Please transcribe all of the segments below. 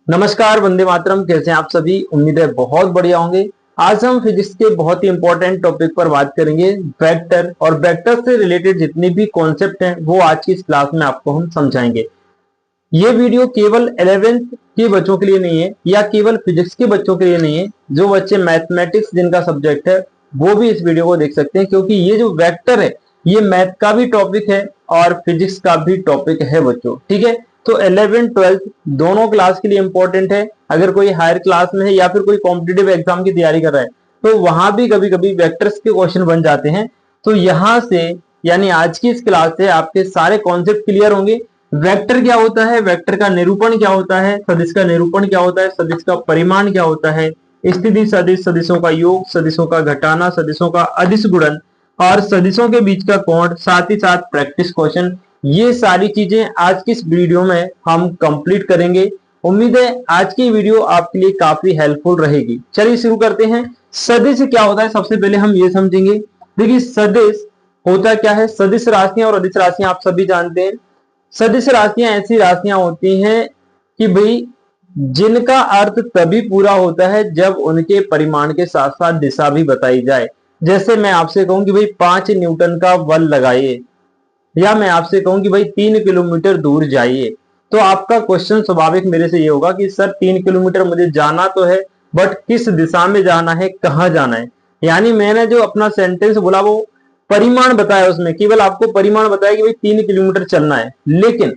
नमस्कार, वंदे मातरम। कैसे हैं आप सभी? उम्मीद है बहुत बढ़िया होंगे। आज हम फिजिक्स के बहुत ही इंपॉर्टेंट टॉपिक पर बात करेंगे, वेक्टर। और वेक्टर से रिलेटेड जितनी भी कॉन्सेप्ट हैं वो आज की इस क्लास में आपको हम समझाएंगे। ये वीडियो केवल 11th के बच्चों के लिए नहीं है या केवल फिजिक्स के बच्चों के लिए नहीं है। जो बच्चे मैथमेटिक्स जिनका सब्जेक्ट है वो भी इस वीडियो को देख सकते हैं, क्योंकि ये जो वेक्टर है ये मैथ का भी टॉपिक है और फिजिक्स का भी टॉपिक है बच्चों। ठीक है, तो 11th 12th दोनों क्लास के लिए इंपॉर्टेंट है। अगर कोई हायर क्लास में है या फिर कोई कॉम्पिटिटिव एग्जाम की तैयारी कर रहा है तो वहां भी कभी कभी वेक्टर्स के क्वेश्चन बन जाते हैं। तो यहां से यानी आज की इस क्लास से आपके सारे कॉन्सेप्ट क्लियर होंगे। वेक्टर क्या होता है, वेक्टर का निरूपण क्या होता है, सदिश का निरूपण क्या होता है, सदिश का परिमाण क्या होता है, स्थिति सदिश, सदिशों का योग, सदिशों का घटाना, सदिशों का अदिश गुणन और सदिशों के बीच का कोण, साथ ही साथ प्रैक्टिस क्वेश्चन, ये सारी चीजें आज की इस वीडियो में हम कंप्लीट करेंगे। उम्मीद है आज की वीडियो आपके लिए काफी हेल्पफुल रहेगी। चलिए शुरू करते हैं। सदिश क्या होता है सबसे पहले हम ये समझेंगे। देखिए, सदिश होता क्या है? सदिश राशियां और अदिश राशियां आप सभी जानते हैं। सदिश राशियां ऐसी राशियां होती हैं कि भाई जिनका अर्थ तभी पूरा होता है जब उनके परिमाण के साथ साथ दिशा भी बताई जाए। जैसे मैं आपसे कहूं कि भाई 5 न्यूटन का बल लगाइए, या मैं आपसे कहूं कि भाई 3 किलोमीटर दूर जाइए, तो आपका क्वेश्चन स्वाभाविक मेरे से ये होगा कि सर 3 किलोमीटर मुझे जाना तो है, बट किस दिशा में जाना है, कहां जाना है। यानी मैंने जो अपना सेंटेंस बोला वो परिमाण बताया, उसमें केवल आपको परिमाण बताया कि भाई 3 किलोमीटर चलना है, लेकिन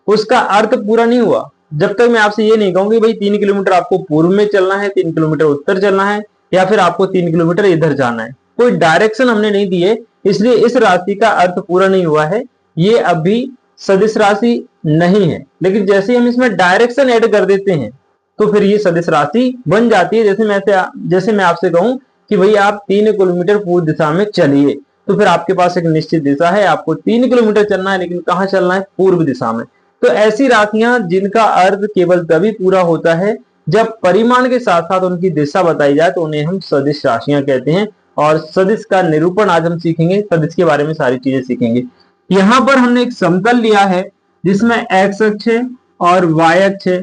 उसका अर्थ पूरा नहीं हुआ जब तक मैं आपसे ये नहीं कहूंगी भाई 3 किलोमीटर आपको पूर्व में चलना है, 3 किलोमीटर उत्तर चलना है, या फिर आपको 3 किलोमीटर इधर जाना है। कोई डायरेक्शन हमने नहीं दी है, इसलिए इस राशि का अर्थ पूरा नहीं हुआ है। ये अभी सदिश राशि नहीं है, लेकिन जैसे हम इसमें डायरेक्शन ऐड कर देते हैं तो फिर ये सदिश राशि बन जाती है। जैसे मैं आपसे कहूं कि भाई आप 3 किलोमीटर पूर्व दिशा में चलिए, तो फिर आपके पास एक निश्चित दिशा है, आपको 3 किलोमीटर चलना है, लेकिन कहां चलना है? पूर्व दिशा में। तो ऐसी राशियां जिनका अर्थ केवल तभी पूरा होता है जब परिमाण के साथ साथ उनकी दिशा बताई जाए, तो उन्हें हम सदिश राशियां कहते हैं। और सदिश का निरूपण आज हम सीखेंगे, सदिश के बारे में सारी चीजें सीखेंगे। यहां पर हमने एक समतल लिया है जिसमें एक्स अक्ष है और वाई अक्ष है।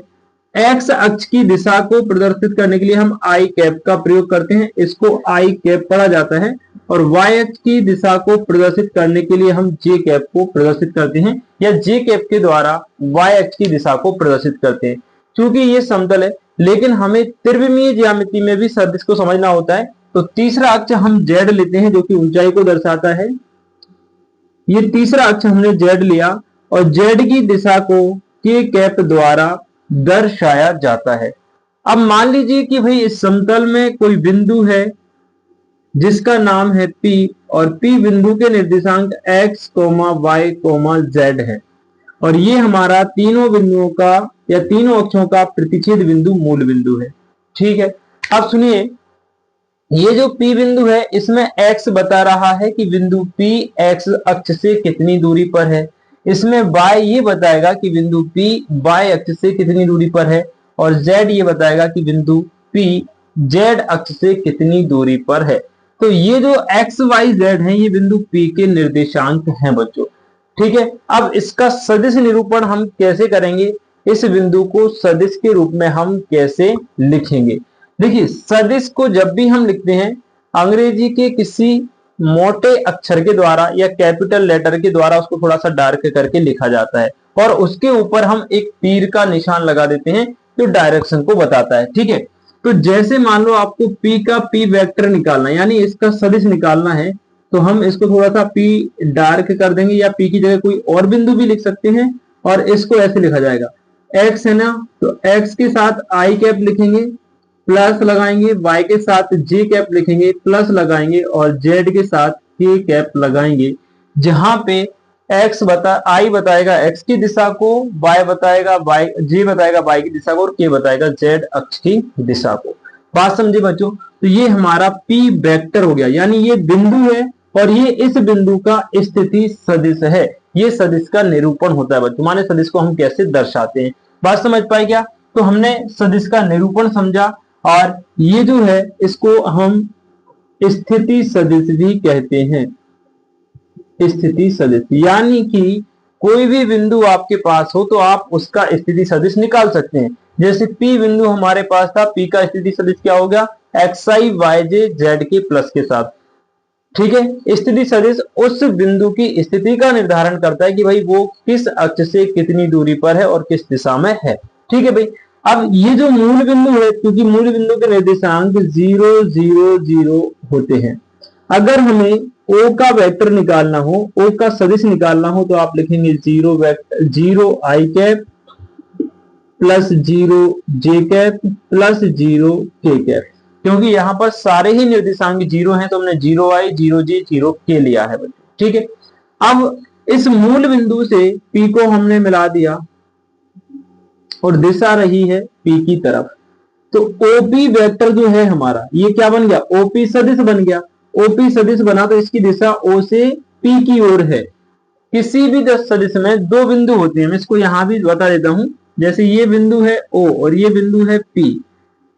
एक्स अक्ष की दिशा को प्रदर्शित करने के लिए हम आई कैप का प्रयोग करते हैं, इसको आई कैप पढ़ा जाता है। और वाई अक्ष की दिशा को प्रदर्शित करने के लिए हम जे कैप को प्रदर्शित करते हैं, या जे कैप के द्वारा वाई अक्ष की दिशा को प्रदर्शित करते हैं। क्योंकि ये समतल है, लेकिन हमें त्रिविमीय ज्यामिति में भी सदिश को समझना होता है, तो तीसरा अक्ष हम जेड लेते हैं जो कि ऊंचाई को दर्शाता है। ये तीसरा अक्ष हमने जेड लिया और जेड की दिशा को के कैप द्वारा दर्शाया जाता है। अब मान लीजिए कि भाई इस समतल में कोई बिंदु है जिसका नाम है P, और P बिंदु के निर्देशांक x, y, z है, और ये हमारा तीनों बिंदुओं का या तीनों अक्षों का प्रतिच्छेद बिंदु मूल बिंदु है। ठीक है, अब सुनिए, ये जो P बिंदु है इसमें x बता रहा है कि बिंदु P x अक्ष से कितनी दूरी पर है। इसमें y ये बताएगा कि बिंदु P y अक्ष से कितनी दूरी पर है, और z ये बताएगा कि बिंदु P z अक्ष से कितनी दूरी पर है। तो ये जो x y z है ये बिंदु P के निर्देशांक हैं बच्चों। ठीक है, अब इसका सदिश निरूपण हम कैसे करेंगे, इस बिंदु को सदिश के रूप में हम कैसे लिखेंगे। देखिए, सदिश को जब भी हम लिखते हैं अंग्रेजी के किसी मोटे अक्षर के द्वारा या कैपिटल लेटर के द्वारा उसको थोड़ा सा डार्क करके लिखा जाता है, और उसके ऊपर हम एक तीर का निशान लगा देते हैं जो डायरेक्शन को बताता है। ठीक है, तो जैसे मान लो आपको P का P वेक्टर निकालना है, यानी इसका सदिश निकालना है, तो हम इसको थोड़ा सा P डार्क कर देंगे, या P की जगह कोई और बिंदु भी लिख सकते हैं, और इसको ऐसे लिखा जाएगा। x है ना, तो x के साथ आई कैप लिखेंगे, प्लस लगाएंगे, y के साथ जे कैप लिखेंगे, प्लस लगाएंगे, और z के साथ के कैप लगाएंगे। जहां पे x आई बताएगा x की दिशा को, y बताएगा जे बताएगा y की दिशा को, और k बताएगा z अक्ष की दिशा को। बात समझे बच्चों? तो ये हमारा P वेक्टर हो गया, यानी ये बिंदु है और ये इस बिंदु का स्थिति सदिश है। ये सदिश का निरूपण होता है बच्चों, माने सदिश को हम कैसे दर्शाते हैं। बात समझ पाए क्या? तो हमने सदिश का निरूपण समझा, और ये जो है इसको हम स्थिति सदिश भी कहते हैं। स्थिति सदिश यानी कि कोई भी बिंदु आपके पास हो तो आप उसका स्थिति सदिश निकाल सकते हैं। जैसे P बिंदु हमारे पास था, P का स्थिति सदिश क्या हो गया, xi yj z के प्लस के साथ। ठीक है, स्थिति सदिश उस बिंदु की स्थिति का निर्धारण करता है कि भाई वो किस अक्ष से कितनी दूरी पर है और किस दिशा में है। ठीक है भाई, अब ये जो मूल बिंदु है, क्योंकि मूल बिंदु के निर्देशांक 0 0 0 होते हैं, अगर हमें O का वेक्टर निकालना हो, O का सदिश निकालना हो, तो आप लिखेंगे 0 i cap plus 0 j cap plus 0 k cap, क्योंकि यहाँ पर सारे ही निर्देशांक 0 हैं, तो हमने 0i 0j 0k लिया है बच्चों। ठीक है, अब इस मूल बिंदु से P को हमने मिला दिया और दिशा रही है P की तरफ, तो OP वेक्टर जो है हमारा, ये क्या बन गया, OP सदिश बन गया। OP सदिश बना तो इसकी दिशा O से P की ओर है। किसी भी सदिश में दो बिंदु होते हैं, मैं इसको यहां भी बता देता हूं। जैसे ये बिंदु है O और ये बिंदु है P,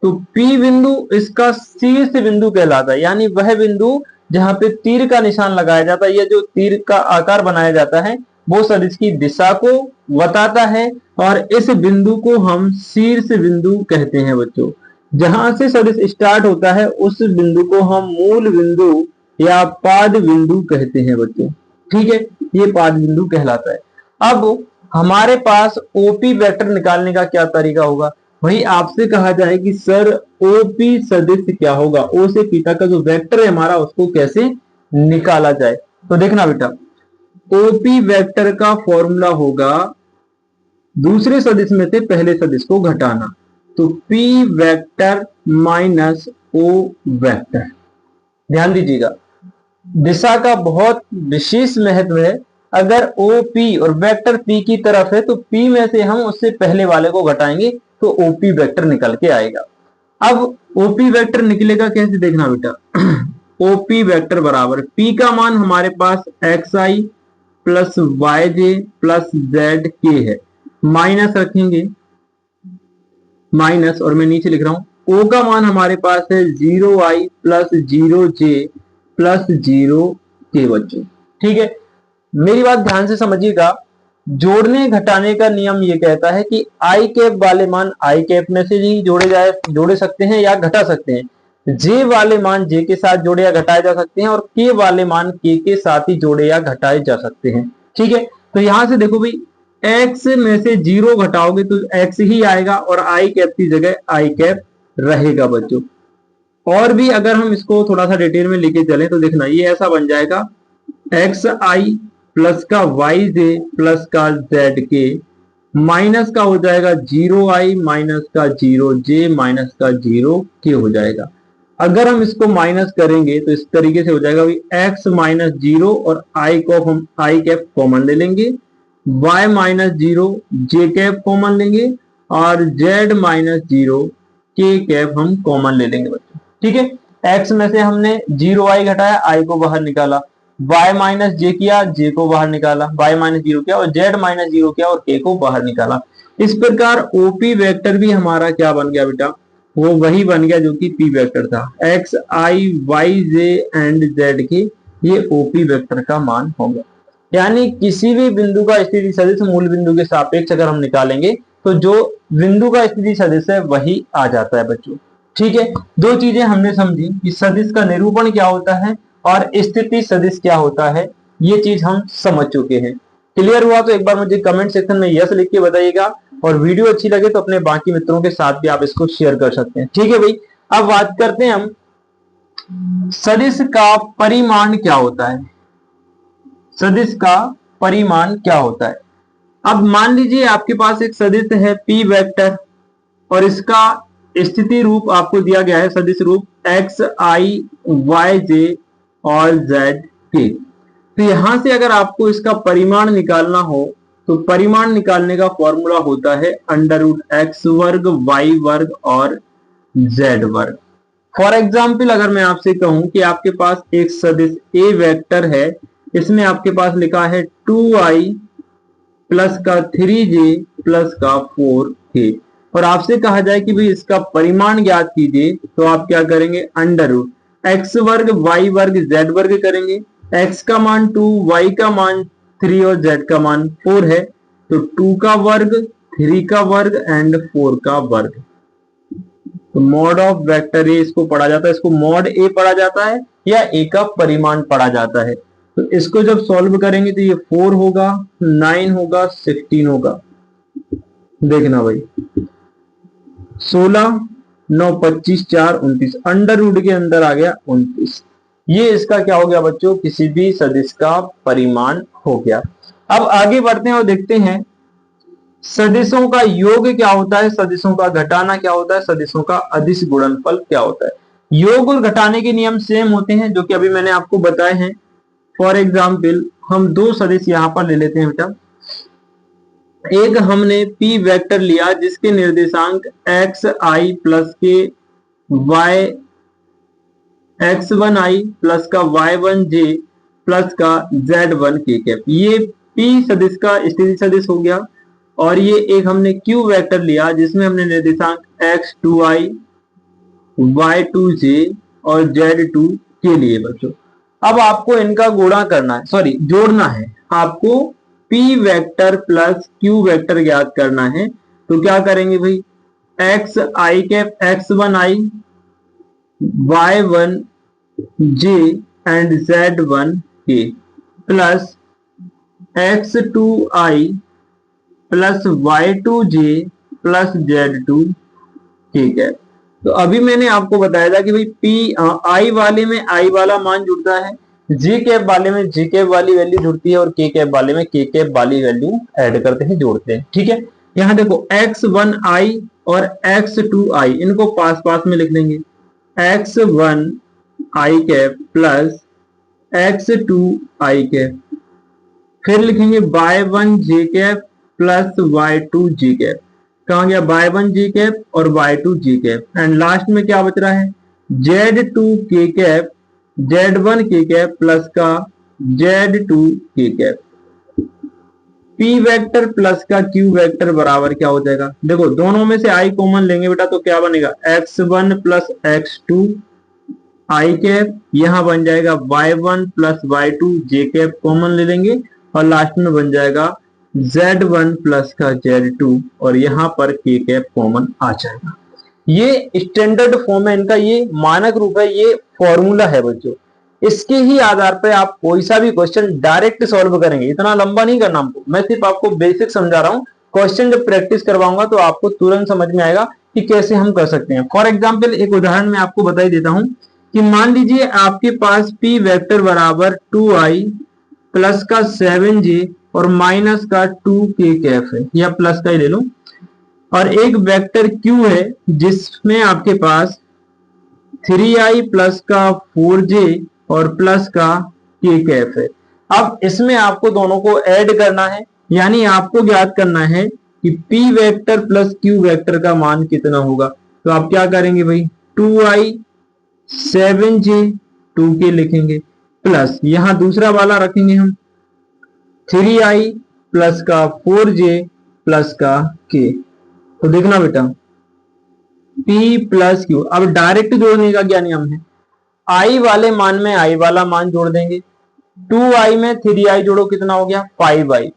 तो P बिंदु इसका शीर्ष बिंदु कहलाता है, यानी वह बिंदु जहां पे तीर का निशान लगाया जाता है, या जो तीर का आकार बनाया जाता है वो सदिश की दिशा को बताता है, और इस बिंदु को हम शीर्ष बिंदु कहते हैं बच्चों। जहां से सदिश स्टार्ट होता है उस बिंदु को हम मूल बिंदु या पाद बिंदु कहते हैं बच्चों। ठीक है, ये पाद बिंदु कहलाता है। अब हमारे पास ओपी वेक्टर निकालने का क्या तरीका होगा, वही आपसे कहा जाए कि सर ओपी सदिश क्या होगा, ओ से पी तक का जो वेक्टर है हमारा उसको कैसे निकाला जाए। तो देखना बेटा, ओपी वेक्टर का फॉर्मूला होगा दूसरे सदिश में से पहले सदिश को घटाना, तो P vector minus O vector. ध्यान दीजिएगा, दिशा का बहुत विशेष महत्व है। अगर OP और वेक्टर P की तरफ है तो P में से हम उससे पहले वाले को घटाएंगे तो OP वेक्टर निकल के आएगा। अब OP वेक्टर निकलेगा कैसे, देखना बेटा, OP वेक्टर बराबर P का मान हमारे पास xi plus yj plus zk है, माइनस रखेंगे माइनस, और मैं नीचे लिख रहा हूं O का मान हमारे पास है 0i plus 0j plus 0k बच्चों। ठीक है, मेरी बात ध्यान से समझिएगा, जोड़ने घटाने का नियम ये कहता है कि आई कैप वाले मान आई कैप में से ही जोड़े सकते हैं या घटा सकते हैं, जे वाले मान जे के साथ जोड़े या घटाए जा सकते हैं, और के वाले मान के साथ ही जोड़े या घटाए जा सकते हैं। ठीक है, तो यहां से देखो भाई, x में से 0 घटाओगे तो x ही आएगा और आई कैप की जगह आई कैप रहेगा बच्चों। और भी अगर हम इसको थोड़ा सा डिटेल में लेके चलें तो देखना, ये ऐसा बन जाएगा xi प्लस का yj प्लस का zk माइनस का हो जाएगा 0i माइनस का 0j माइनस का 0k हो जाएगा। अगर हम इसको माइनस करेंगे तो इस तरीके से हो जाएगा, x माइनस 0 और i को हम i कैप कॉमन ले लेंगे, y minus 0 j cap common लेंगे, और z माइनस 0 k कैप हम कॉमन ले लेंगे बच्चों। ठीक है, x में से हमने 0i घटाया, i को बाहर निकाला, y माइनस j किया, j को बाहर निकाला, y माइनस 0 किया और z माइनस 0 किया और k को बाहर निकाला। इस प्रकार OP वेक्टर भी हमारा क्या बन गया बेटा, वो वही बन गया जो कि P वेक्टर था, x i y j and z के, ये OP वेक्टर का मान होगा। यानी किसी भी बिंदु का स्थिति सदिश मूल बिंदु के सापेक्ष अगर हम निकालेंगे तो जो बिंदु का स्थिति सदिश है वही आ जाता है बच्चों। ठीक है, दो चीजें हमने समझी कि सदिश का निरूपण क्या होता है और स्थिति सदिश क्या होता है, ये चीज हम समझ चुके हैं। क्लियर हुआ तो एक बार मुझे कमेंट सेक्शन में यस लिख के बताइएगा, और वीडियो अच्छी लगे तो अपने बाकी मित्रों के साथ भी आप इसको शेयर कर सकते हैं। ठीक है भाई, अब बात करते हैं हम सदिश का परिमाण क्या होता है। सदिश का परिमाण क्या होता है, अब मान लीजिए आपके पास एक सदिश है P वेक्टर और इसका स्थिति रूप आपको दिया गया है, सदिश रूप xi yj और zk। तो यहां से अगर आपको इसका परिमाण निकालना हो तो परिमाण निकालने का फॉर्मूला होता है √x वर्ग y वर्ग और z वर्ग। फॉर एग्जाम्पल अगर मैं आपसे कहूं कि आपके पास एक सदिश A वेक्टर है, इसमें आपके पास लिखा है 2i प्लस का 3j प्लस का 4k, और आपसे कहा जाए कि भाई इसका परिमाण ज्ञात कीजिए, तो आप क्या करेंगे, √x वर्ग y वर्ग z वर्ग करेंगे। x का मान 2, y का मान 3 और z का मान 4 है, तो 2 का वर्ग, 3 का वर्ग एंड 4 का वर्ग। तो मॉड ऑफ वेक्टर ए इसको पढ़ा जाता है, इसको मॉड ए पढ़ा जाता है या ए का परिमाण पढ़ा जाता है। तो इसको जब सॉल्व करेंगे तो ये 4 होगा, 9 होगा, 16 होगा। देखना भाई, 16, 9, 25, 4, 29, अंडर रूट के अंदर आ गया 29। ये इसका क्या हो गया बच्चों, किसी भी सदिश का परिमाण हो गया। अब आगे बढ़ते हैं और देखते हैं सदिशों का योग क्या होता है, सदिशों का घटाना क्या होता है, सदिशों का अदिश गुणनफल क्या होता है। योग और घटाने के नियम सेम होते हैं, जो कि अभी मैंने आपको बताए हैं। फॉर एग्जाम्पल हम दो सदिश यहां पर ले लेते हैं बेटा। एक हमने p वेक्टर लिया जिसके निर्देशांक x i प्लस के y x1i प्लस का y1j प्लस का z1 k कैप, ये p सदिश का स्थिति सदिश हो गया। और ये एक हमने q वेक्टर लिया जिसमें हमने निर्देशांक x2i y2j और z2 के लिए बच्चों। अब आपको इनका गुणा करना है, सॉरी जोड़ना है, आपको p vector plus q vector ज्ञात करना है। तो क्या करेंगे भाई, x i cap x1i y1j and z1 k plus x2i plus y2j plus z2 ठीक है। तो अभी मैंने आपको बताया था कि भाई p i वाले में i वाला मान जुड़ता है, j कैप वाले में j कैप वाली वैल्यू जुड़ती है और k कैप वाले में k कैप वाली वैल्यू ऐड करते हैं, जोड़ते हैं। ठीक है, यहाँ देखो x1i और x2i इनको पास पास में लिख देंगे, x1i cap plus x2i cap, फिर लिखेंगे y1j cap plus y2j cap, कहा गया y1j कैप और y2j कैप, एंड लास्ट में क्या बच रहा है z2k cap z1k cap plus का z2k cap. p vector plus का q वेक्टर बराबर क्या हो जाएगा, देखो दोनों में से i कॉमन लेंगे बेटा तो क्या बनेगा x1 plus x2 i cap, यहां बन जाएगा y1 plus y2 j cap common ले लेंगे और लास्ट में बन जाएगा z1 प्लस का z2 और यहां पर k कैप कॉमन आ जाएगा। ये स्टैंडर्ड फॉर्म है इनका, ये मानक रूप है, ये फॉर्मूला है बच्चों। इसके ही आधार पर आप कोई सा भी क्वेश्चन डायरेक्ट सॉल्व करेंगे, इतना लंबा नहीं करना हमको, मैं सिर्फ आपको बेसिक समझा रहा हूँ। क्वेश्चन जब प्रैक्टिस करवाऊंगा तो आपको तुरंत समझ में आएगा कि कैसे हम कर सकते हैं। फॉर एग्जाम्पल एक उदाहरण मैं आपको बता ही देता हूं कि मान लीजिए आपके पास p वेक्टर बराबर 2i प्लस का 7j और माइनस का 2k कैप है, या प्लस का ही ले लो, और एक वेक्टर q है जिसमें आपके पास 3i प्लस का 4j और प्लस का k कैप है। अब इसमें आपको दोनों को ऐड करना है, यानी आपको ज्ञात करना है कि p vector plus q vector का मान कितना होगा। तो आप क्या करेंगे भाई, 2i 7j 2k लिखेंगे प्लस यहां दूसरा वाला रखेंगे हम 3i प्लस का 4j प्लस का k। तो देखना बेटा p प्लस q, अब डायरेक्ट जोड़ने का क्या नियम है, i वाले मान में i वाला मान जोड़ देंगे, 2i में 3i जोड़ो कितना हो गया 5i,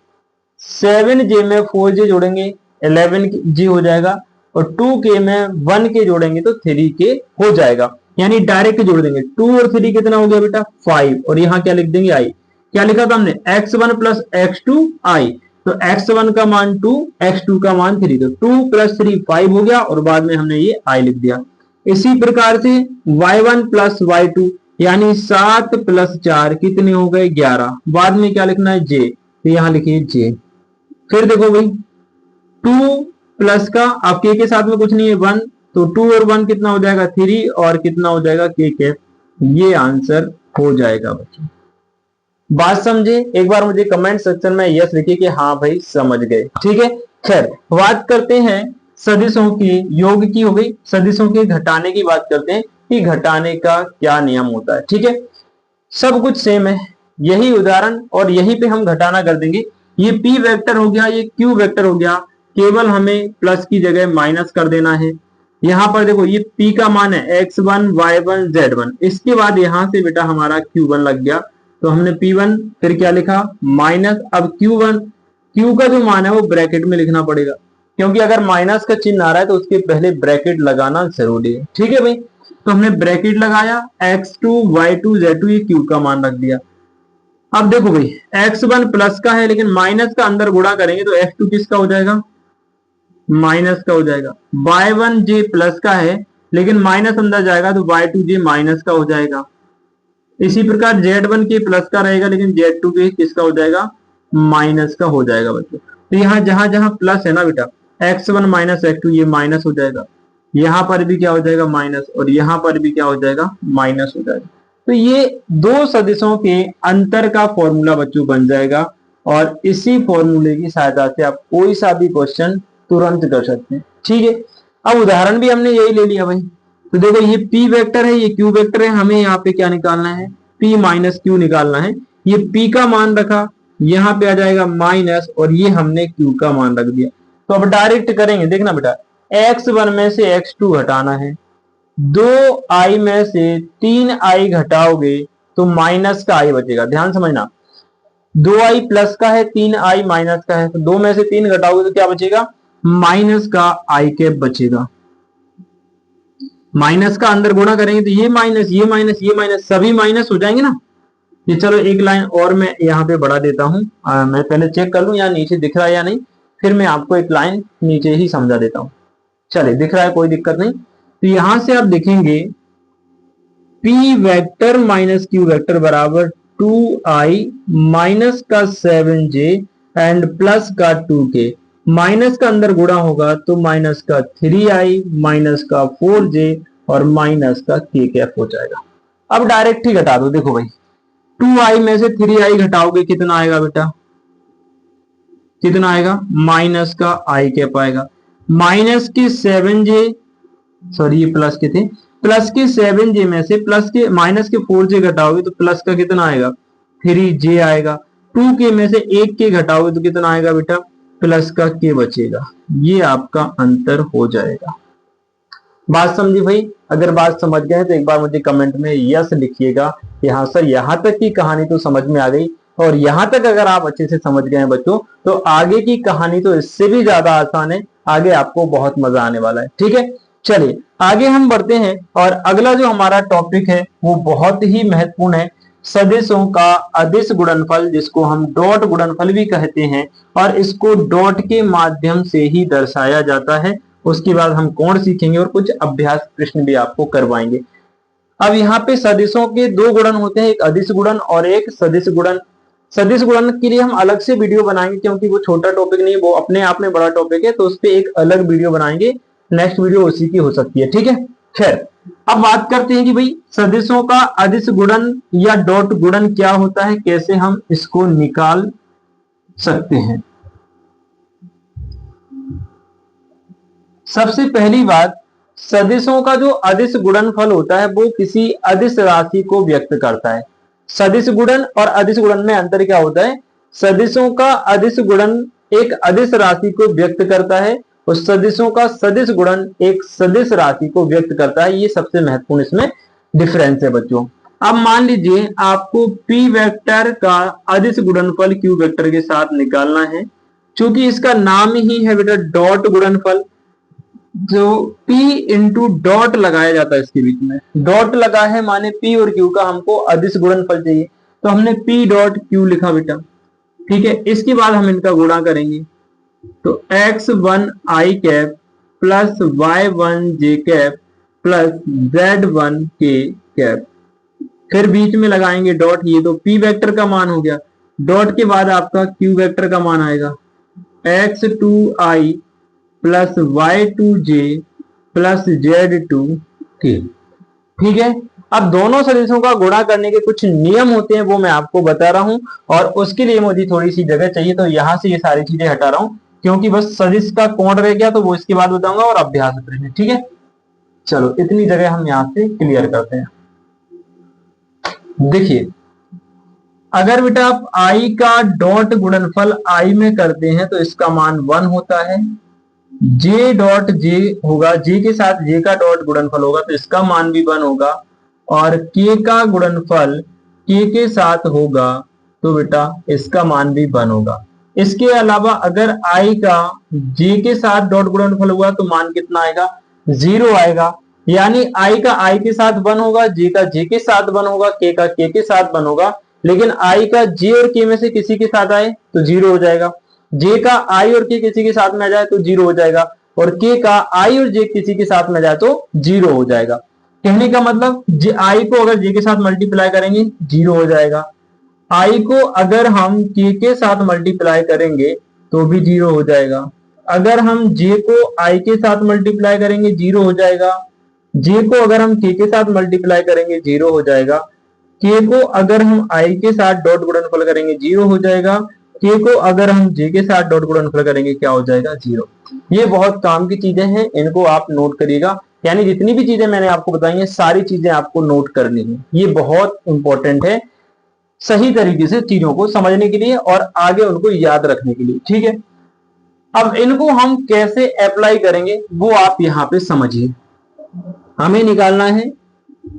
7j में 4j जोड़ेंगे 11j हो जाएगा, और 2k में 1k जोड़ेंगे तो 3k हो जाएगा। यानी डायरेक्ट जोड़ देंगे, 2 और 3 कितना हो गया बेटा 5, और यहाँ क्या लिख देंगे i, क्या लिखा था हमने x1 प्लस x2 i, तो x1 का मान 2 x2 का मान 3, तो 2 प्लस 3 5 हो गया और बाद में हमने ये i लिख दिया। इसी प्रकार से y1 प्लस y2 यानी 7 प्लस 4 कितने हो गए 11, बाद में क्या लिखना है j, तो यहाँ लिखिए j। फिर देखो भाई 2 प्लस का, अब k के साथ में कुछ नहीं है 1, तो 2 और 1 कितना हो जाएगा 3 और कितना हो जाएगा k कैप, ये आंसर हो जाएगा बच्चों। बात समझे, एक बार मुझे कमेंट सेक्शन में यस लिखिए कि हाँ भाई समझ गए। ठीक है, खैर बात करते हैं सदिशों की, योग की हो गई, सदिशों के घटाने की बात करते हैं कि घटाने का क्या नियम होता है। ठीक है, सब कुछ सेम है, यही उदाहरण और यहीं पे हम घटाना कर देंगे। ये p वेक्टर हो गया, ये q वेक्टर हो गया, केवल हमें प्लस की जगह माइनस कर देना है। यहाँ पर देखो ये p का मान है x1 y1 z1, इसके बाद यहाँ से बेटा हमारा q1 लग गया, तो हमने P1 फिर क्या लिखा माइनस, अब Q1, Q का जो मान है वो ब्रैकेट में लिखना पड़ेगा, क्योंकि अगर माइनस का चिन्ह आ रहा है तो उसके पहले ब्रैकेट लगाना जरूरी है। ठीक है भाई, तो हमने ब्रैकेट लगाया, x2 y2 z2 ये Q का मान रख दिया। अब देखो भाई x1 प्लस का है लेकिन माइनस का अंदर गुणा करेंगे तो x2 किसका हो जाएगा, माइनस का हो जाएगा। y1j प्लस का है लेकिन माइनस अंदर जाएगा तो y2j माइनस का हो जाएगा। इसी प्रकार z1 के प्लस का रहेगा लेकिन z2 के किसका हो जाएगा, माइनस का हो जाएगा बच्चों। तो यहाँ जहां जहां प्लस है ना बेटा, x1 माइनस x2 ये माइनस हो जाएगा, यहां पर भी क्या हो जाएगा माइनस, और यहां पर भी क्या हो जाएगा माइनस हो जाएगा। तो ये दो सदिशों के अंतर का फॉर्मूला बच्चों बन जाएगा, और इसी फॉर्मूले की सहायता से आप कोई सा भी क्वेश्चन तुरंत कर सकते हैं। ठीक है, अब उदाहरण भी हमने यही ले लिया भाई। तो देखो ये P वेक्टर है, ये Q वेक्टर है, हमें यहाँ पे क्या निकालना है, P माइनस Q निकालना है। ये P का मान रखा, यहाँ पे आ जाएगा माइनस, और ये हमने Q का मान रख दिया। तो अब डायरेक्ट करेंगे, देखना बेटा, x1 में से x2 घटाना है, 2i में से 3i घटाओगे तो माइनस का i बचेगा। ध्यान समझना, 2i प्लस का है, 3i माइनस का है, तो 2 में से 3 घटाओगे तो क्या बचेगा, माइनस का i कैप बचेगा। माइनस का अंदर गुणा करेंगे तो ये माइनस, ये माइनस, ये माइनस, सभी माइनस हो जाएंगे ना। ये चलो एक लाइन और मैं यहाँ पे बढ़ा देता हूँ, मैं पहले चेक कर लूँ यहाँ नीचे दिख रहा है या नहीं, फिर मैं आपको एक लाइन नीचे ही समझा देता हूँ। चलिए दिख रहा है, कोई दिक्कत नहीं। तो यहां से आप देखेंगे P vector minus Q vector बराबर 2i माइनस का 7j एंड प्लस का 2k, माइनस का अंदर गुणा होगा तो माइनस का 3i माइनस का 4j और माइनस का k कैप हो जाएगा। अब डायरेक्ट ही घटा दो, देखो भाई 2i में से 3i घटाओगे कितना आएगा बेटा, कितना आएगा, माइनस का i कैप आएगा। माइनस के 7j, सॉरी ये प्लस के थे, प्लस के 7j में से प्लस के माइनस के 4j घटाओगे तो प्लस का कितना आएगा, 3j आएगा। 2k में से 1k घटाओगे तो कितना आएगा बेटा, प्लस का k बचेगा। ये आपका अंतर हो जाएगा। बात समझी भाई? अगर बात समझ गए तो एक बार मुझे कमेंट में यस लिखिएगा कि हाँ सर यहाँ तक की कहानी तो समझ में आ गई, और यहाँ तक अगर आप अच्छे से समझ गए बच्चों तो आगे की कहानी तो इससे भी ज्यादा आसान है, आगे आपको बहुत मजा आने वाला है। ठीक है, चलिए आगे हम बढ़ते हैं, और अगला जो हमारा टॉपिक है वो बहुत ही महत्वपूर्ण है, सदिशों का अदिश गुणनफल, जिसको हम डॉट गुणनफल भी कहते हैं, और इसको डॉट के माध्यम से ही दर्शाया जाता है। उसके बाद हम कोण सीखेंगे और कुछ अभ्यास प्रश्न भी आपको करवाएंगे। अब यहाँ पे सदिशों के दो गुणन होते हैं, एक अदिश गुणन और एक सदिश गुणन। सदिश गुणन के लिए हम अलग से वीडियो बनाएंगे, क्योंकि वो छोटा टॉपिक नहीं, वो अपने आप में बड़ा टॉपिक है, तो उस पर एक अलग वीडियो बनाएंगे। नेक्स्ट वीडियो उसी की हो सकती है। ठीक है, खैर अब बात करते हैं कि भाई सदिशों का अदिश गुणन या डॉट गुणन क्या होता है, कैसे हम इसको निकाल सकते हैं। सबसे पहली बात, सदिशों का जो अदिश गुणनफल होता है वो किसी अदिश राशि को व्यक्त करता है। सदिश गुणन और अदिश गुणन में अंतर क्या होता है, सदिशों का अदिश गुणन एक अदिश राशि को व्यक्त करता है, और सदिशों का सदिश गुणन एक सदिश राशि को व्यक्त करता है। ये सबसे महत्वपूर्ण इसमें डिफरेंस है बच्चों। अब मान लीजिए आपको P वेक्टर का अदिश गुणनफल Q वेक्टर के साथ निकालना है, क्योंकि इसका नाम ही है बेटा डॉट गुणनफल, जो P इंटू डॉट लगाया जाता है, इसके बीच में डॉट लगा है, माने P और Q का हमको अदिश गुणनफल चाहिए, तो हमने P डॉट Q लिखा बेटा। ठीक है, इसके बाद हम इनका गुणा करेंगे, तो x1 i cap plus y1 j cap plus z1 k cap, फिर बीच में लगाएंगे डॉट, ये तो P वेक्टर का मान हो गया। डॉट के बाद आपका Q वेक्टर का मान आएगा x2 i plus y2j plus z2k। ठीक है, अब दोनों सदिशों का गुणा करने के कुछ नियम होते हैं, वो मैं आपको बता रहा हूं, और उसके लिए मुझे थोड़ी सी जगह चाहिए, तो यहां से ये सारी चीजें हटा रहा हूं, क्योंकि बस सदिश का कोण रह गया, तो वो इसके बाद बताऊंगा, और अभ्यास प्रश्न। ठीक है, चलो इतनी जगह हम यहां से क्लियर करते हैं। देखिए, अगर बेटा आप i का डॉट गुणनफल i में करते हैं तो इसका मान 1 होता है। j डॉट j होगा, j के साथ j का डॉट गुणनफल होगा तो इसका मान भी 1 होगा, और k का गुणनफल के साथ होगा तो बेटा इसका मान भी 1 होगा। इसके अलावा अगर i का j के साथ डॉट गुणनफल हुआ तो मान कितना आएगा, 0 आएगा। यानी i का i के साथ 1 होगा, j का j के साथ 1 होगा, k का k के साथ 1 होगा। लेकिन i का j और k में से किसी के साथ आए तो 0 हो जाएगा, j का i और k किसी के साथ में आ जाए तो 0 हो जाएगा, और k का i और j किसी के साथ में जाए तो 0 हो जाएगा। कहने का मतलब i को अगर j के साथ मल्टीप्लाई करेंगे 0 हो जाएगा, i को अगर हम k के साथ मल्टीप्लाई करेंगे तो भी 0 हो जाएगा, अगर हम j को i के साथ मल्टीप्लाई करेंगे 0 हो जाएगा, j को अगर हम k के साथ मल्टीप्लाई करेंगे 0 हो जाएगा, k को अगर हम i के साथ डॉट गुणनफल करेंगे 0 हो जाएगा, k को अगर हम j के साथ डॉट गुणनफल करेंगे क्या हो जाएगा, 0। ये बहुत काम की चीजें हैं, इनको आप नोट करिएगा। यानी जितनी भी चीजें मैंने आपको बताई हैं सारी चीजें आपको नोट करनी है, ये बहुत इंपॉर्टेंट है सही तरीके से चीजों को समझने के लिए और आगे उनको याद रखने के लिए, ठीक है। अब इनको हम कैसे अप्लाई करेंगे वो आप यहाँ पे समझिए। हमें निकालना है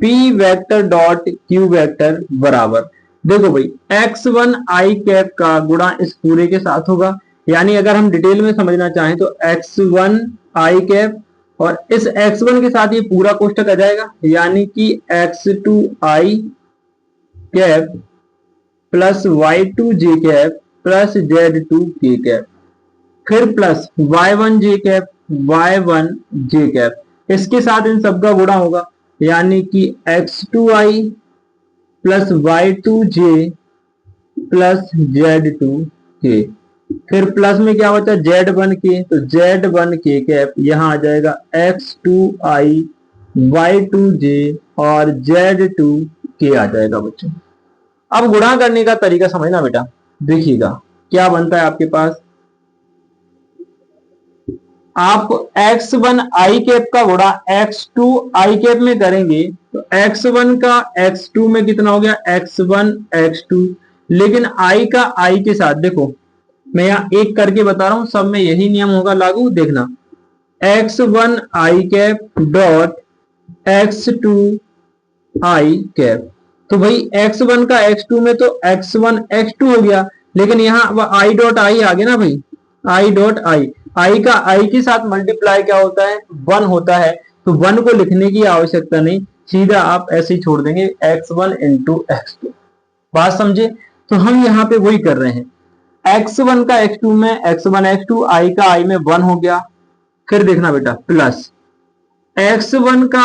p vector dot q vector बराबर, देखो भाई x1 i कैप का गुणा इस पूरे के साथ होगा। यानी अगर हम डिटेल में समझना चाहें तो x1 i कैप और इस x1 के साथ ये पूरा कोष्टक आ जाएगा, यानी कि x2 i cap plus y2 j cap plus z2 k cap, फिर plus y1 j cap y1 j cap, इसके साथ इन सबका गुणा होगा, यानी कि x2i plus y2j plus z2k, फिर प्लस में क्या बचा z1k, तो z1k कैप यहाँ आ जाएगा x2i y2j और z2k आ जाएगा बच्चों। अब गुणा करने का तरीका समझना बेटा, देखिएगा क्या बनता है आपके पास, आप x1 i कैप का गुणा x2 i कैप में करेंगे तो x1 का x2 में कितना हो गया, x1 x2, लेकिन i का i के साथ देखो मैं यहाँ एक करके बता रहा हूं, सब में यही नियम होगा लागू, देखना x1 i cap dot x2 i cap, तो भाई x1 का x2 में तो x1 x2 हो गया, लेकिन यहाँ i डॉट i आ गया ना भाई, i डॉट i का i के साथ मल्टीप्लाई क्या होता है, 1 होता है, तो 1 को लिखने की आवश्यकता नहीं, सीधा आप ऐसे ही छोड़ देंगे x1 इंटू x2। बात समझे, तो हम यहाँ पे वही कर रहे हैं, x1 का x2 में x1 x2, i का i में 1 हो गया, फिर देखना बेटा प्लस x1 का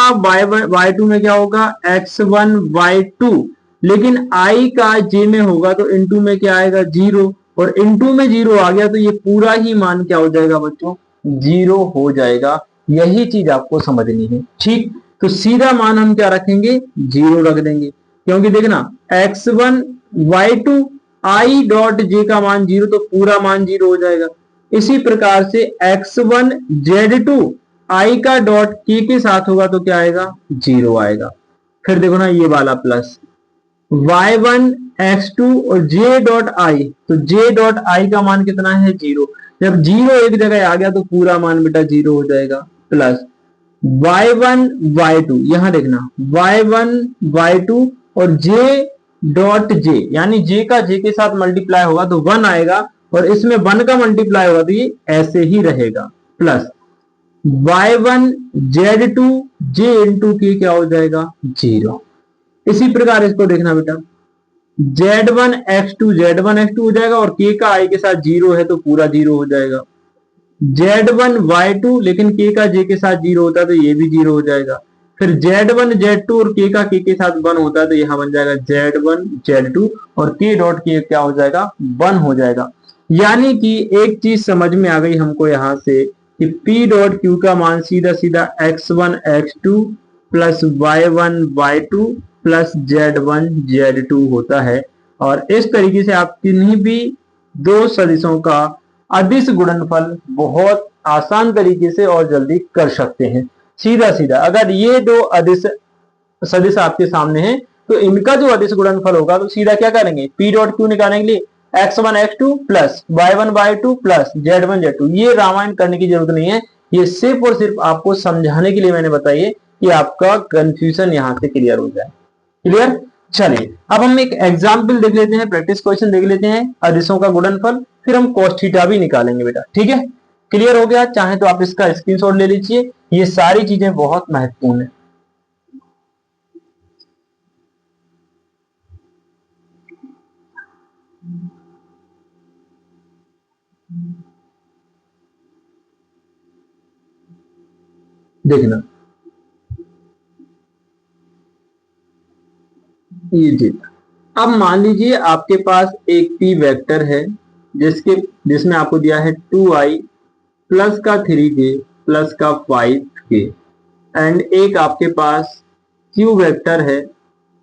y2 में क्या होगा, x1 y2, लेकिन i का j में होगा तो इंटू में क्या आएगा, 0, और इंटू में 0 आ गया तो ये पूरा ही मान क्या हो जाएगा बच्चों, 0 हो जाएगा। यही चीज आपको समझनी है, ठीक। तो सीधा मान हम क्या रखेंगे, 0 रख देंगे, क्योंकि देखना x1 y2 i dot j का मान 0 तो पूरा मान 0 हो जाएगा। इसी प्रकार से x1 z2 i का डॉट k के साथ होगा तो क्या आएगा, 0 आएगा। फिर देखो ना ये वाला प्लस y1 x2 और j डॉट i, तो j डॉट i का मान कितना है, 0, जब 0 एक जगह आ गया तो पूरा मान बेटा 0 हो जाएगा, प्लस y1 y2, यहां देखना y1 y2 और j डॉट j, यानी j का j के साथ मल्टीप्लाई होगा तो 1 आएगा, और इसमें 1 का मल्टीप्लाई होगा तो ये ऐसे ही रहेगा, plus y1 z2 j into k क्या हो जाएगा, 0। इसी प्रकार इसको देखना बेटा z1 x2 हो जाएगा, और k का i के साथ 0 है तो पूरा 0 हो जाएगा, z1 y2, लेकिन k का j के साथ 0 होता है तो ये भी 0 हो जाएगा, फिर z1 z2 और k का k के साथ 1 होता है तो यहां बन जाएगा z1 z2 और k डॉट k क्या हो जाएगा, 1 हो जाएगा। यानी कि एक चीज समझ में आ गई हमको यहां से कि p डॉट q का मान सीधा सीधा x1 x2 plus y1 y2 plus z1 z2 होता है, और इस तरीके से आप किन्हीं भी दो सदिशों का अदिश गुणनफल बहुत आसान तरीके से और जल्दी कर सकते हैं। सीधा सीधा अगर ये दो अदिश सदिश आपके सामने हैं तो इनका जो अदिश गुणनफल होगा तो सीधा क्या करेंगे, p डॉट क्यू निकालने के लिए x1 x2 plus y1 y2 plus z1 z2, ये रामायण करने की जरूरत नहीं है, ये सिर्फ और सिर्फ आपको समझाने के लिए मैंने बताइए कि आपका कंफ्यूजन यहां से क्लियर हो जाए। क्लियर, चलिए अब हम एक एग्जाम्पल देख लेते हैं, प्रैक्टिस क्वेश्चन देख लेते हैं, अदिशों का गुणनफल, फिर हम cos थीटा भी निकालेंगे बेटा। ठीक है, क्लियर हो गया? चाहे तो आप इसका स्क्रीनशॉट ले लीजिए, ये सारी चीजें बहुत महत्वपूर्ण है। देखना ये चीज, अब मान लीजिए आपके पास एक पी वेक्टर है जिसमें आपको दिया है 2i प्लस का 3j प्लस का 5k, एंड एक आपके पास क्यू वेक्टर है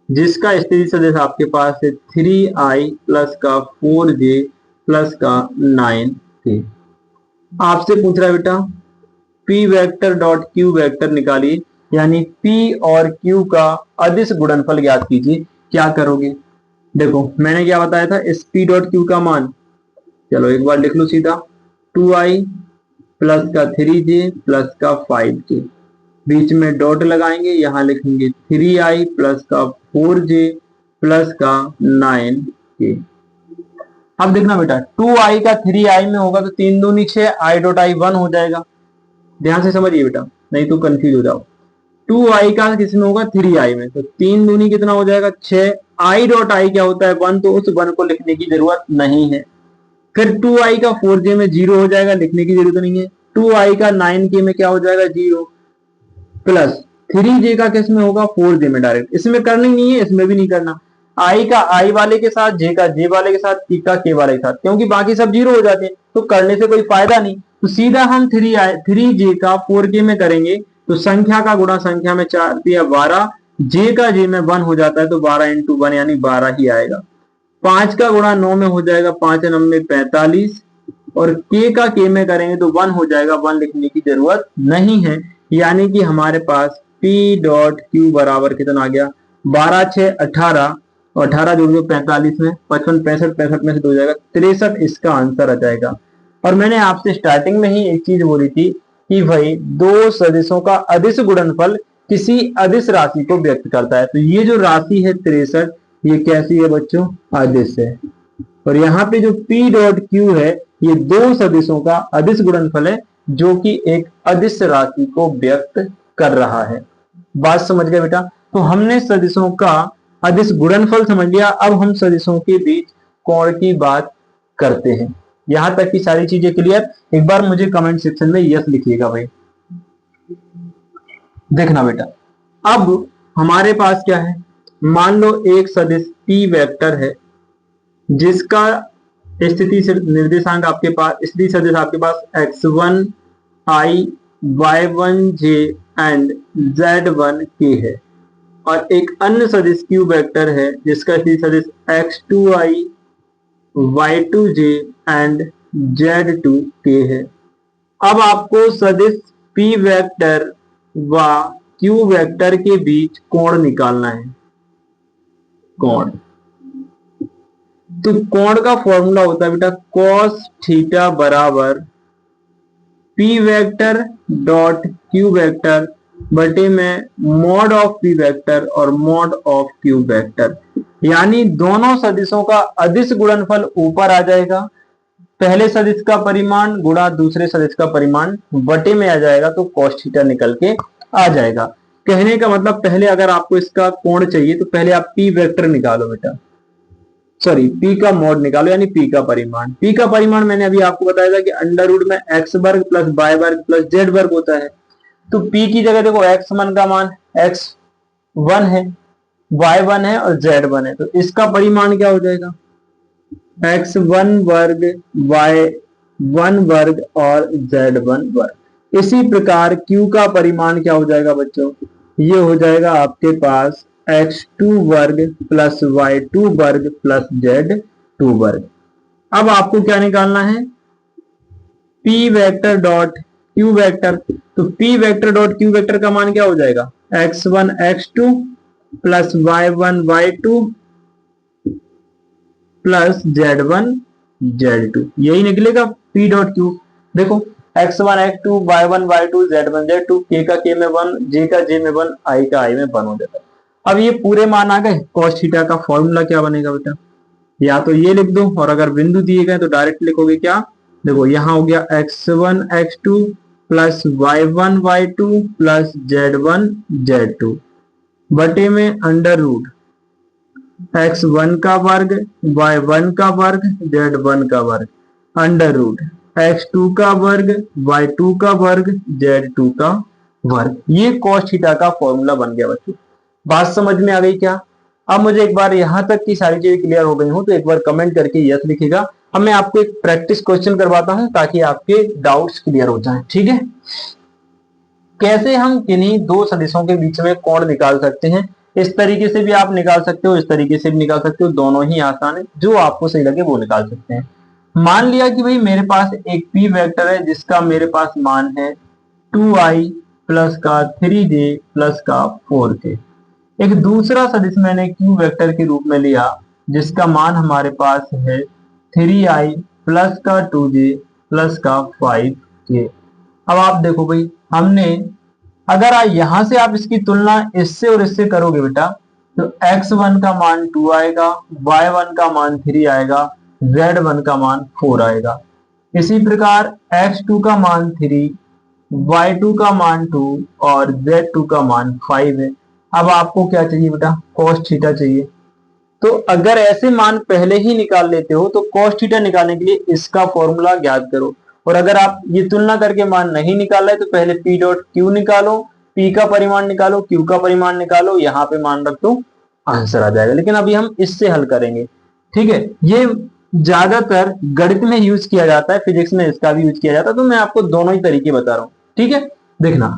जिसका स्थिति सदिश आपके पास है 3i प्लस का 4j प्लस का 9k। आपसे पूछ रहा है बेटा p vector dot q vector निकालिए, यानी p और q का अदिश गुणनफल ज्ञात कीजिए। क्या करोगे? देखो मैंने क्या बताया था, इस p डॉट q का मान, चलो एक बार लिख लो सीधा, 2i प्लस का 3j प्लस का 5k, बीच में डॉट लगाएंगे, यहां लिखेंगे 3i प्लस का 4j प्लस का 9k। अब देखना बेटा 2i का 3i में होगा तो 3 दूनी 6, i डॉट i 1 हो जाएगा। ध्यान से समझिए बेटा, नहीं तो कंफ्यूज हो जाओ। 2i का किसमें होगा? 3i में, तो 3 दूनी कितना हो जाएगा? 6, i डॉट i क्या होता है? 1, तो उस 1 को लिखने की जरूरत नहीं है। फिर 2i का 4j में 0 हो जाएगा, लिखने की जरूरत नहीं है। 2i का 9k में क्या हो जाएगा? 0, प्लस 3j का किस में होगा? 4j में डायरेक्ट। इसमें करनी नहीं है, इसमें भी नहीं करना। i का i वाले के साथ, j का j वाले के साथ, k का k वाले के साथ, क्योंकि बाकी सब 0 हो जाते हैं तो करने से कोई फायदा नहीं। तो सीधा हम 3j का 4k में करेंगे तो संख्या का गुणा संख्या में 4 या 12, j का j में 1 हो जाता है तो 12 इंटू 1 यानी 12 ही आएगा। 5 का गुणा 9 में हो जाएगा, 5 9 में 45, और k का k में करेंगे तो 1 हो जाएगा, 1 लिखने की जरूरत नहीं है। यानी कि हमारे पास p डॉट q बराबर कितना आ गया? 12 6 18, और 18 जोड़ दो 45 में, 55 65 65 में से 2 हो जाएगा 63, इसका आंसर आ जाएगा। और मैंने आपसे स्टार्टिंग में ही एक चीज बोली थी कि भाई दो सदिशों का अदिश गुणनफल किसी अदिश राशि को व्यक्त करता है। तो ये जो राशि है 63, ये कैसी है बच्चों? अदिश है। और यहाँ पे जो p डॉट q है, ये दो सदिशों का अदिश गुणनफल है जो कि एक अदिश राशि को व्यक्त कर रहा है। बात समझ गए बेटा? तो हमने सदिशों का अदिश गुणनफल समझ लिया, अब हम सदिशों के बीच कोण की बात करते हैं। यहां तक की सारी चीजें क्लियर? एक बार मुझे कमेंट सेक्शन में यस लिखिएगा भाई। देखना बेटा, अब हमारे पास क्या है, मान लो एक सदिश p वेक्टर है जिसका स्थिति निर्देशांक आपके पास, स्थिति सदिश आपके पास x1 i y1 j and z1 k है, और एक अन्य सदिश q वेक्टर है जिसका स्थिति सदिश x2i y2 j and z2 k है। अब आपको सदिश p वेक्टर व q वेक्टर के बीच कोण निकालना है। कोण, तो कोण का फॉर्मूला होता है बेटा cos थीटा बराबर p vector dot q vector बटे में मॉड ऑफ p वेक्टर और मॉड ऑफ q वेक्टर। यानी दोनों सदिशों का अदिश गुणनफल ऊपर आ जाएगा, पहले सदिश का परिमाण गुणा दूसरे सदिश का परिमाण बटे में आ जाएगा, तो cos थीटा निकल के आ जाएगा। कहने का मतलब पहले अगर आपको इसका कोण चाहिए तो पहले आप p वेक्टर निकालो बेटा, सॉरी p का मॉड निकालो, यानी p का परिमाण। p का परिमाण मैंने अभी आपको बताया था कि अंडर रूट में x वर्ग प्लस y वर्ग प्लस z वर्ग होता है। तो p की जगह देखो x1 का मान x1 है, y1 है और z1 है, तो इसका परिमाण क्या हो जाएगा? x1 वर्ग y1 वर्ग और z1 वर्ग। इसी प्रकार q का परिमाण क्या हो जाएगा बच्चों? ये हो जाएगा आपके पास x2 वर्ग प्लस y2 वर्ग प्लस z2 वर्ग। अब आपको क्या निकालना है? p vector dot q vector. तो p vector dot q vector का मान क्या हो जाएगा? x1 x2 plus y1 y2 plus z1 z2, यही निकलेगा p डॉट q। देखो x1 x2 y1 y2 z1 z2, k का k में 1, j का j में 1, i का i में 1 हो जाता है। अब ये पूरे मान आ गए, cos थीटा का फॉर्मूला क्या बनेगा बेटा, या तो ये लिख दो, और अगर बिंदु दिए गए तो डायरेक्ट लिखोगे क्या, देखो यहाँ हो गया x1 x2 plus y1 y2 plus z1 z2 बटे में अंडर रूट x1 का वर्ग y1 का वर्ग z1 का वर्ग अंडर रूट x2 का वर्ग y2 का वर्ग z2 का वर्ग। ये cos थीटा का फॉर्मूला बन गया बच्चों। बात समझ में आ गई क्या? अब मुझे एक बार यहां तक की सारी चीजें क्लियर हो गई हो तो एक बार कमेंट करके यस लिखिएगा। अब मैं आपको एक प्रैक्टिस क्वेश्चन करवाता हूं ताकि आपके डाउट्स क्लियर हो जाएं, ठीक है। कैसे हम किन्हीं दो सदिशों के बीच में कोण निकाल सकते हैं, इस तरीके से भी आप निकाल सकते हो, इस तरीके से भी निकाल सकते हो, दोनों ही आसान है, जो आपको सही लगे वो निकाल सकते हैं। मान लिया कि भाई मेरे पास एक p वेक्टर है जिसका मेरे पास मान है 2i प्लस का 3j प्लस का 4k। एक दूसरा सदिश मैंने q वेक्टर के रूप में लिया जिसका मान हमारे पास है 3i प्लस का 2j प्लस का 5k। अब आप देखो भाई, हमने अगर यहां से आप इसकी तुलना इससे और इससे करोगे बेटा तो x1 का मान 2 आएगा, y1 का मान 3 आएगा, z1 का मान 4 आएगा। इसी प्रकार x2 का मान 3, y2 का मान 2 और z2 का मान 5 है। अब आपको क्या चाहिए बेटा, cos थीटा चाहिए। तो अगर ऐसे मान पहले ही निकाल लेते हो तो cos थीटा निकालने के लिए इसका फॉर्मूला ज्ञात करो, और अगर आप ये तुलना करके मान नहीं निकाल रहे तो पहले P डॉट Q निकालो, P का परिमाण निकालो, Q का परिमाण निकालो, यहाँ पे मान रख दो, आंसर आ जाएगा। लेकिन अभी हम इससे हल करेंगे, ठीक है। ये ज्यादातर गणित में यूज किया जाता है, फिजिक्स में इसका भी यूज किया जाता है, तो मैं आपको दोनों ही तरीके बता रहा हूँ, ठीक है। देखना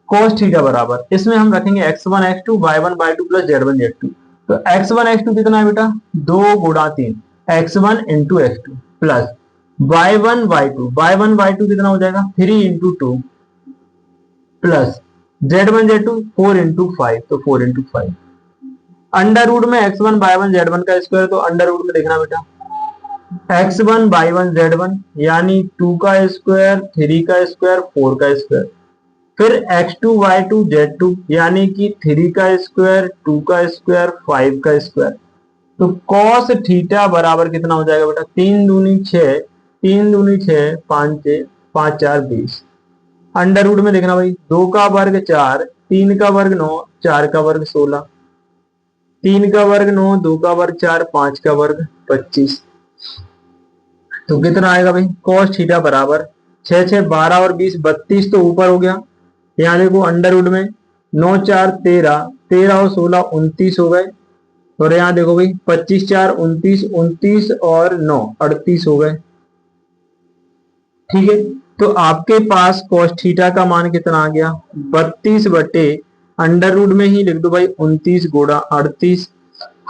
cos थीटा बराबर इसमें हम रखेंगे x1 x2 y1 y2 plus z1 z2। तो x1 x2 कितना है बेटा, 2 गुणा 3 x1 into x2 plus y1 y2 कितना हो जाएगा 3 into 2 plus z1 z2 4 into 5 तो 4 इंटू 5 अंडर रूट में x1 y1 z1 का स्क्वायर। तो अंडर रूट में देखना बेटा x1 y1 z1 यानी 2 का स्क्वायर 3 का स्क्वायर 4 का स्क्वायर, फिर x2 y2 z2 यानी कि 3 का स्क्वायर 2 का स्क्वायर 5 का स्क्वायर। तो cos थीटा बराबर कितना हो जाएगा बेटा, 3 दूनी 6 3 दूनी 6 5 6 5 4 20। अंडर रूट में देखना भाई 2 का वर्ग 4 3 का वर्ग 9 4 का वर्ग 16 3 का वर्ग 9 2 का वर्ग 4 5 का वर्ग 25। तो कितना आएगा भाई, cos थीटा बराबर 6 6 12 और 20 32 तो ऊपर हो गया। यहाँ देखो अंडर रूट में 9 4 13 13 और 16 29 हो गए, और यहाँ देखो भाई 25 4 29 29 और 9 38 हो गए, ठीक है। तो आपके पास cos थीटा का मान कितना आ गया, 32 बटे अंडर रूट में ही लिख दो भाई 29 गुणा 38।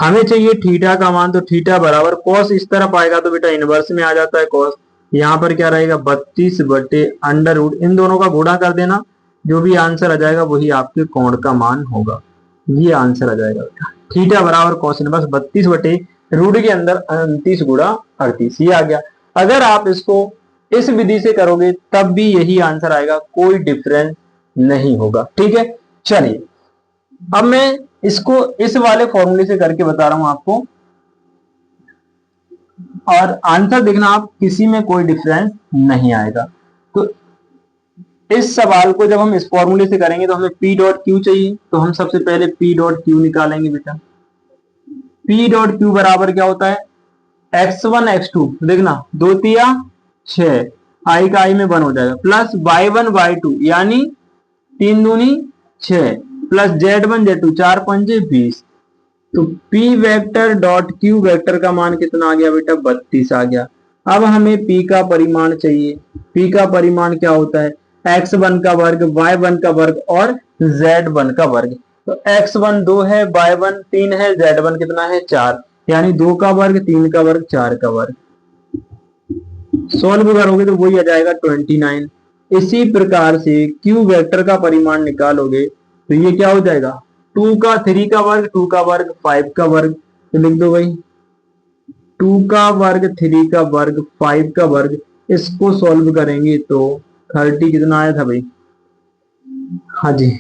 हमें चाहिए थीटा का मान, तो थीटा बराबर cos इस तरफ आएगा तो बेटा इनवर्स में आ जाता है cos। यहाँ पर क्या रहेगा 32 बटे अंडर रूट, इन दोनों का गुणा कर देना, जो भी आंसर आ जाएगा वही आपके कोण का मान होगा। ये आंसर आ जाएगा बेटा, थीटा बराबर cos इनवर्स 32 बटे रूट के अंदर 29 गुणा 38, ये आ गया। अगर आप इसको इस विधि से करोगे तब भी यही आंसर आएगा, कोई डिफरेंस नहीं होगा, ठीक है। चलिए अब मैं इसको इस वाले फॉर्मूले से करके बता रहा हूं आपको, और आंसर देखना आप, किसी में कोई डिफरेंस नहीं आएगा। तो इस सवाल को जब हम इस फॉर्मूले से करेंगे तो हमें P डॉट Q चाहिए, तो हम सबसे पहले P डॉट Q निकालेंगे बेटा। P डॉट Q बराबर क्या होता है, x1 x2 देखना 2 तिया 6 i का i में 1 हो जाएगा, प्लस y1 y2 यानी 3 दूनी 6 प्लस z1 z2 4 5 20। तो P vector dot Q vector का मान कितना आ गया बेटा, 32 आ गया। अब हमें P का परिमाण चाहिए। P का परिमाण क्या होता है, x1 का वर्ग y1 का वर्ग और z1 का वर्ग। तो x1 2 है, y1 3 है, z1 कितना है 4, यानी 2 का वर्ग 3 का वर्ग 4 का वर्ग। सोल्व करोगे तो वही आ जाएगा 29। इसी प्रकार से Q वेक्टर का परिमाण निकालोगे तो ये क्या हो जाएगा, 2 का 3 का वर्ग 2 का वर्ग 5 का वर्ग। तो लिख दो भाई 2 का वर्ग 3 का वर्ग 5 का वर्ग। इसको सॉल्व करेंगे तो 30 कितना आया था भाई, हाँ जी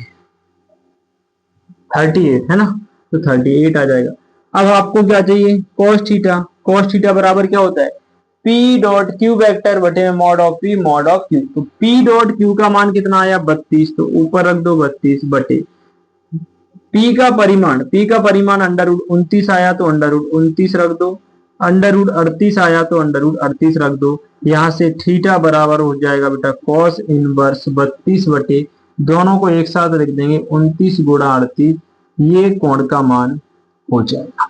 38 है ना। तो 38 आ जाएगा। अब आपको क्या चाहिए, cos थीटा। cos थीटा बराबर क्या होता है, P डॉट क्यू वेक्टर बटे mod of P mod of Q। तो P डॉट Q का मान कितना आया 32, तो ऊपर रख दो 32 बटे P का परिमाण अंडर रूट 29 आया तो अंडर रूट 29 रख दो, अंडर रूट 38 आया तो अंडर रूट 38 रख दो। यहां से थीटा बराबर हो जाएगा बेटा कॉस इनवर्स 32 बटे, दोनों को एक साथ लिख देंगे 29 गुणा 38, ये कोण का मान हो जाएगा।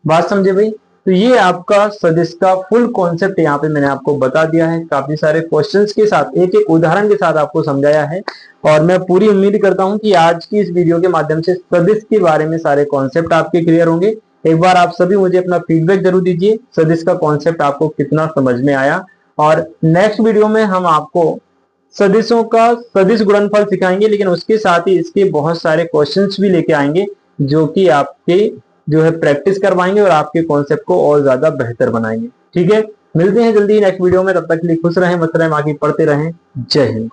बात समझे भाई। तो ये आपका सदिश का फुल कॉन्सेप्ट यहाँ पे मैंने आपको बता दिया है, काफी सारे क्वेश्चंस के साथ, एक एक उदाहरण के साथ आपको समझाया है। और मैं पूरी उम्मीद करता हूं कि आज की इस वीडियो के माध्यम से सदिश के बारे में सारे कॉन्सेप्ट आपके क्लियर होंगे। एक बार आप सभी मुझे अपना फीडबैक जरूर दीजिए, सदिश का कॉन्सेप्ट आपको कितना समझ में आया। और नेक्स्ट वीडियो में हम आपको सदिशों का सदिश गुणनफल सिखाएंगे, लेकिन उसके साथ ही इसके बहुत सारे क्वेश्चंस भी लेके आएंगे जो कि आपके जो है प्रैक्टिस करवाएंगे और आपके कॉन्सेप्ट को और ज्यादा बेहतर बनाएंगे। ठीक है, मिलते हैं जल्दी नेक्स्ट वीडियो में, तब तक के लिए खुश रहें, मस्त रहें, बाकी पढ़ते रहें। जय हिंद।